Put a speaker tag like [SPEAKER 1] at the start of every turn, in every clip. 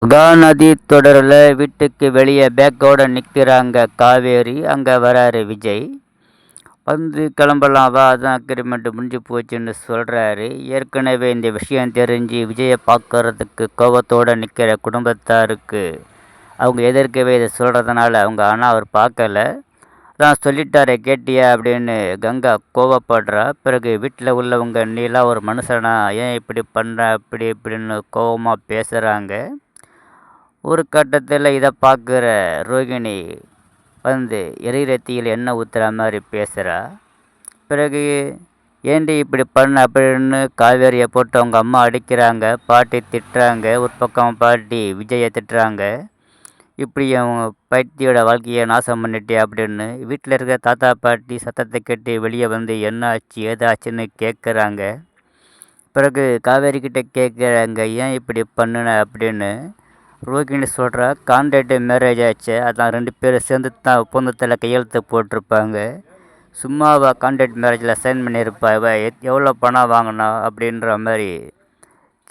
[SPEAKER 1] மகாநதி தொடரில் வீட்டுக்கு வெளியே பேக்கோட நிற்கிறாங்க காவேரி. அங்கே வராரு விஜய். வந்து கிளம்பலாம் வா, அதான் அக்ரிமெண்ட் முடிஞ்சு போச்சுன்னு சொல்கிறாரு. ஏற்கனவே இந்த விஷயம் தெரிஞ்சு விஜயை பார்க்கறதுக்கு கோபத்தோடு நிற்கிற குடும்பத்தாருக்கு அவங்க எதிர்க்கவே இதை சொல்கிறதுனால அவங்க ஆனால் அவர் பார்க்கல. தான் சொல்லிட்டாரே கேட்டியா அப்படின்னு கங்கா கோவப்படுறா. பிறகு வீட்டில் உள்ளவங்க நீலா ஒரு மனுஷனா, ஏன் இப்படி பண்ணுற அப்படி இப்படின்னு கோபமாக பேசுகிறாங்க. ஒரு கட்டத்தில் இதை பார்க்குற ரோகிணி வந்து எரிரத்தியில் எண்ணெய் ஊற்றுற மாதிரி பேசுகிறா. பிறகு ஏண்டி இப்படி பண்ண அப்படின்னு காவேரியை போட்டு அவங்க அம்மா அடிக்கிறாங்க, பாட்டி திட்டுறாங்க. ஒரு பக்கம் பாட்டி விஜயை திட்டுறாங்க, இப்படி அவங்க பைத்தியோட வாழ்க்கையை நாசம் பண்ணிட்டே அப்படின்னு. வீட்டில் இருக்கிற தாத்தா பாட்டி சத்தத்தை கேட்டு வெளியே வந்து என்ன ஆச்சு ஏதாச்சுன்னு கேட்குறாங்க. பிறகு காவேரி கிட்ட கேட்குறாங்க, ஏன் இப்படி பண்ணுன அப்படின்னு. ரோகிணி சொல்கிறா, கான்ட்ராக்ட் மேரேஜ் ஆச்சு, அதான் 2 பேரும் சேர்ந்து தான் ஒப்பந்தத்தில் கையெழுத்து போட்டிருப்பாங்க. சும்மாவா கான்ட்ராக்ட் மேரேஜில் சைன் பண்ணியிருப்பா, எவ்வளோ பணம் வாங்கினா அப்படின்ற மாதிரி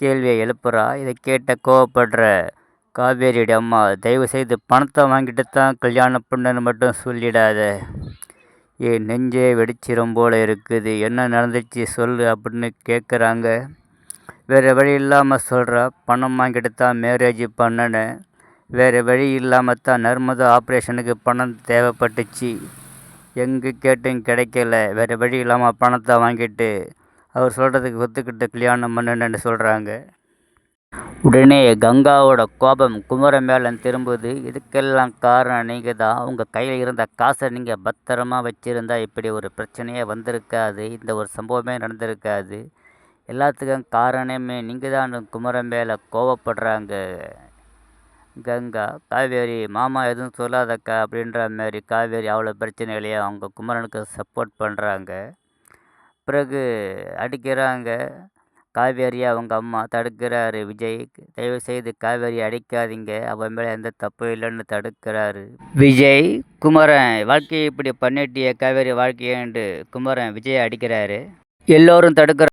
[SPEAKER 1] கேள்வியை எழுப்புறா. இதை கேட்ட கோவப்படுற காவேரியோட அம்மா, தயவு செய்து பணத்தை வாங்கிட்டு தான் கல்யாணம் பண்ணுன்னு மட்டும் சொல்லிடாத, ஏன் நெஞ்சே வெடிச்சிரும் போல இருக்குது, என்ன நடந்துச்சு சொல்லு அப்படின்னு கேட்குறாங்க. வேறு வழி இல்லாமல் சொல்கிறா, பணம் வாங்கிட்டு தான் மேரேஜ் பண்ணினேன், வேறு வழி இல்லாமல் தான் நர்மதா ஆப்ரேஷனுக்கு பணம் தேவைப்பட்டுச்சு, எங்கே கேட்டும் கிடைக்கல, வேறு வழி இல்லாமல் பணத்தை வாங்கிட்டு அவர் சொல்கிறதுக்கு ஒத்துக்கிட்டு கல்யாணம் பண்ணினேன்னு சொல்கிறாங்க. உடனே கங்காவோட கோபம் குமரன் மேலே திரும்புது. இதுக்கெல்லாம் காரணம் நீங்கள் தான். உங்கள் கையில் இருந்த காசை நீங்கள் பத்திரமா வச்சுருந்தா இப்படி ஒரு பிரச்சனையே வந்திருக்காது, இந்த ஒரு சம்பவமே நடந்திருக்காது. எல்லாத்துக்கும் காரணமே நீங்கள் தான் குமரன் மேலே கோவப்படுறாங்க கங்கா. காவேரி, மாமா எதுவும் சொல்லாதக்கா அப்படின்ற மாதிரி காவேரி அவ்வளோ பிரச்சனைகளையே அவங்க குமரனுக்கு சப்போர்ட் பண்ணுறாங்க. பிறகு அடிக்கிறாங்க காவேரியை. அவங்க அம்மா தடுக்கிறாரு விஜய். தயவு செய்து காவேரி அடிக்காதீங்க, அவன் மேலே எந்த தப்பும் இல்லைன்னு தடுக்கிறாரு விஜய். குமரன், வாழ்க்கையை இப்படி பண்ணிட்டிய காவேரி வாழ்க்கையேண்டு குமரன் விஜயை அடிக்கிறாரு. எல்லோரும் தடுக்கிற